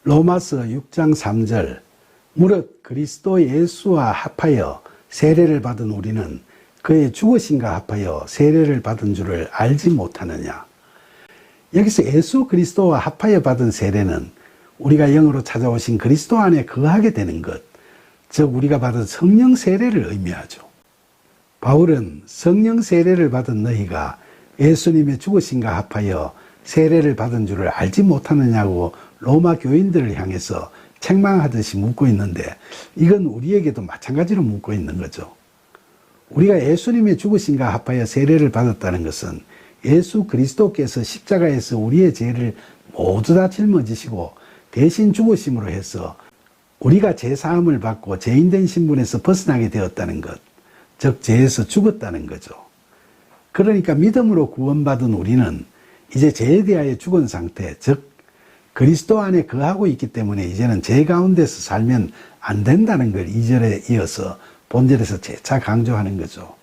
로마서 6장 3절 무릇 그리스도 예수와 합하여 세례를 받은 우리는 그의 죽으심과 합하여 세례를 받은 줄을 알지 못하느냐. 여기서 예수 그리스도와 합하여 받은 세례는 우리가 영으로 찾아오신 그리스도 안에 거하게 되는 것, 즉 우리가 받은 성령 세례를 의미하죠. 바울은 성령 세례를 받은 너희가 예수님의 죽으심과 합하여 세례를 받은 줄을 알지 못하느냐고 로마 교인들을 향해서 책망하듯이 묻고 있는데, 이건 우리에게도 마찬가지로 묻고 있는 거죠. 우리가 예수님의 죽으심과 합하여 세례를 받았다는 것은 예수 그리스도께서 십자가에서 우리의 죄를 모두 다 짊어지시고 대신 죽으심으로 해서 우리가 죄사함을 받고 죄인된 신분에서 벗어나게 되었다는 것, 즉 죄에서 죽었다는 거죠. 그러니까 믿음으로 구원받은 우리는 이제 죄에 대하여 죽은 상태, 즉 그리스도 안에 거하고 있기 때문에 이제는 죄 가운데서 살면 안 된다는 걸 2절에 이어서 본절에서 재차 강조하는 거죠.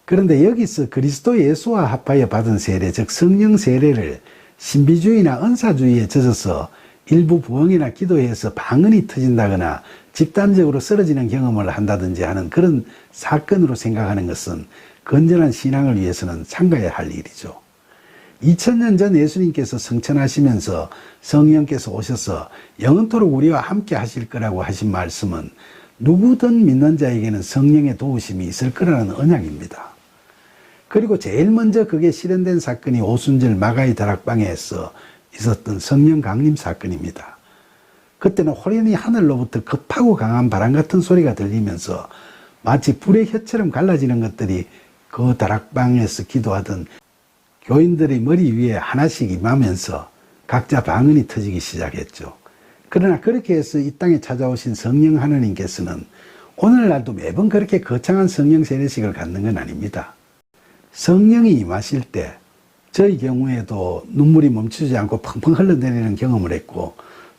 그런데 여기서 그리스도 예수와 합하여 받은 세례, 즉 성령 세례를 신비주의나 은사주의에 젖어서 일부 부흥이나 기도회에서 방언이 터진다거나 집단적으로 쓰러지는 경험을 한다든지 하는 그런 사건으로 생각하는 것은 건전한 신앙을 위해서는 삼가야 할 일이죠. 2000년 전 예수님께서 성천하시면서 성령께서 오셔서 영원토록 우리와 함께 하실 거라고 하신 말씀은 누구든 믿는 자에게는 성령의 도우심이 있을 거라는 언약입니다. 그리고 제일 먼저 그게 실현된 사건이 오순절 마가의 다락방에서 있었던 성령 강림 사건입니다. 그때는 호련히 하늘로부터 급하고 강한 바람 같은 소리가 들리면서 마치 불의 혀처럼 갈라지는 것들이 그 다락방에서 기도하던 교인들의 머리 위에 하나씩 임하면서 각자 방언이 터지기 시작했죠. 그러나 그렇게 해서 이 땅에 찾아오신 성령 하나님께서는 오늘날도 매번 그렇게 거창한 성령 세례식을 갖는 건 아닙니다. 성령이 임하실 때 저희 경우에도 눈물이 멈추지 않고 펑펑 흘러내리는 경험을 했고,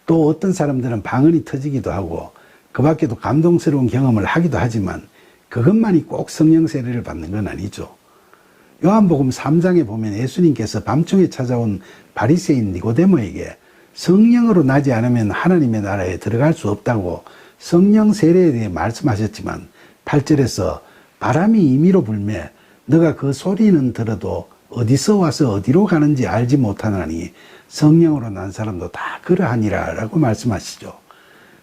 또 어떤 사람들은 방언이 터지기도 하고 그 밖에도 감동스러운 경험을 하기도 하지만 그것만이 꼭 성령 세례를 받는 건 아니죠. 요한복음 3장에 보면 예수님께서 밤중에 찾아온 바리새인 니고데모에게 성령으로 나지 않으면 하나님의 나라에 들어갈 수 없다고 성령 세례에 대해 말씀하셨지만 8절에서 바람이 임의로 불매 너가 그 소리는 들어도 어디서 와서 어디로 가는지 알지 못하나니 성령으로 난 사람도 다 그러하니라 라고 말씀하시죠.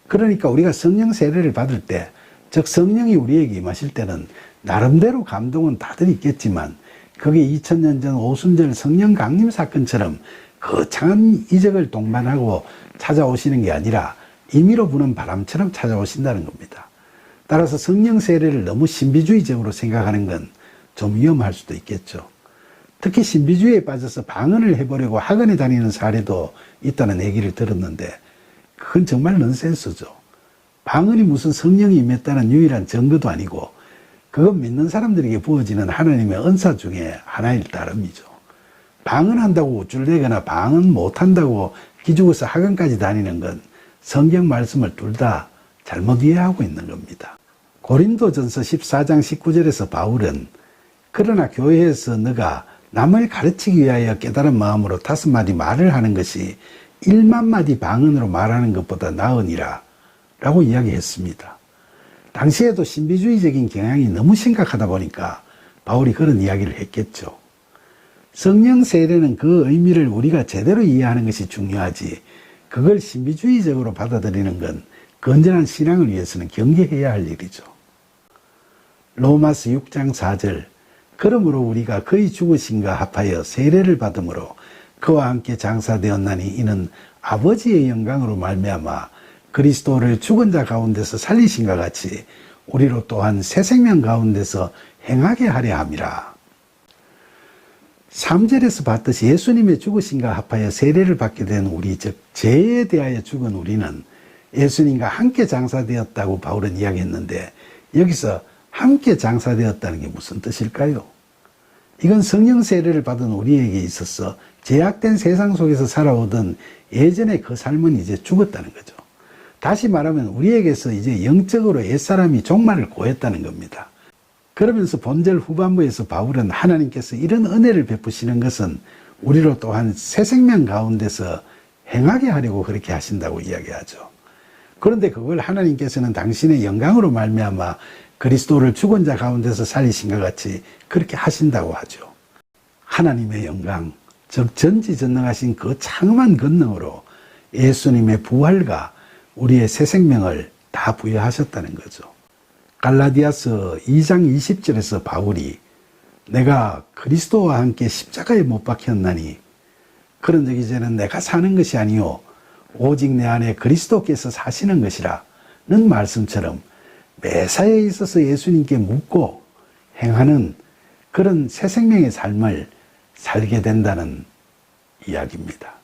그러니까 우리가 성령 세례를 받을 때, 즉 성령이 우리에게 임하실 때는 나름대로 감동은 다들 있겠지만 그게 2000년 전 오순절 성령 강림 사건처럼 거창한 이적을 동반하고 찾아오시는 게 아니라 임의로 부는 바람처럼 찾아오신다는 겁니다. 따라서 성령 세례를 너무 신비주의적으로 생각하는 건 좀 위험할 수도 있겠죠. 특히 신비주의에 빠져서 방언을 해보려고 학원에 다니는 사례도 있다는 얘기를 들었는데 그건 정말 넌센스죠. 방언이 무슨 성령이 임했다는 유일한 증거도 아니고 그건 믿는 사람들에게 부어지는 하나님의 은사 중에 하나일 따름이죠. 방언한다고 우쭐대거나 방언 못한다고 기죽어서 학원까지 다니는 건 성경 말씀을 둘 다 잘못 이해하고 있는 겁니다. 고린도전서 14장 19절에서 바울은 그러나 교회에서 너가 남을 가르치기 위하여 깨달은 마음으로 5마디 말을 하는 것이 1만 마디 방언으로 말하는 것보다 나으니라 라고 이야기했습니다. 당시에도 신비주의적인 경향이 너무 심각하다 보니까 바울이 그런 이야기를 했겠죠. 성령 세례는 그 의미를 우리가 제대로 이해하는 것이 중요하지, 그걸 신비주의적으로 받아들이는 건 건전한 신앙을 위해서는 경계해야 할 일이죠. 로마서 6장 4절 그러므로 우리가 그의 죽으심과 합하여 세례를 받음으로 그와 함께 장사되었나니 이는 아버지의 영광으로 말미암아 그리스도를 죽은 자 가운데서 살리신과 같이 우리로 또한 새 생명 가운데서 행하게 하려 함이라. 3절에서 봤듯이 예수님의 죽으심과 합하여 세례를 받게 된 우리, 즉 죄에 대하여 죽은 우리는 예수님과 함께 장사되었다고 바울은 이야기했는데, 여기서 함께 장사되었다는 게 무슨 뜻일까요? 이건 성령 세례를 받은 우리에게 있어서 제약된 세상 속에서 살아오던 예전의 그 삶은 이제 죽었다는 거죠. 다시 말하면 우리에게서 이제 영적으로 옛사람이 종말을 고했다는 겁니다. 그러면서 본절 후반부에서 바울은 하나님께서 이런 은혜를 베푸시는 것은 우리로 또한 새 생명 가운데서 행하게 하려고 그렇게 하신다고 이야기하죠. 그런데 그걸 하나님께서는 당신의 영광으로 말미암아 그리스도를 죽은 자 가운데서 살리신 것 같이 그렇게 하신다고 하죠. 하나님의 영광, 즉 전지전능하신 그 창엄한 권능으로 예수님의 부활과 우리의 새 생명을 다 부여하셨다는 거죠. 갈라디아서 2장 20절에서 바울이 내가 그리스도와 함께 십자가에 못 박혔나니 그런즉 이제는 내가 사는 것이 아니요 오직 내 안에 그리스도께서 사시는 것이라 는 말씀처럼 매사에 있어서 예수님께 묻고 행하는 그런 새 생명의 삶을 살게 된다는 이야기입니다.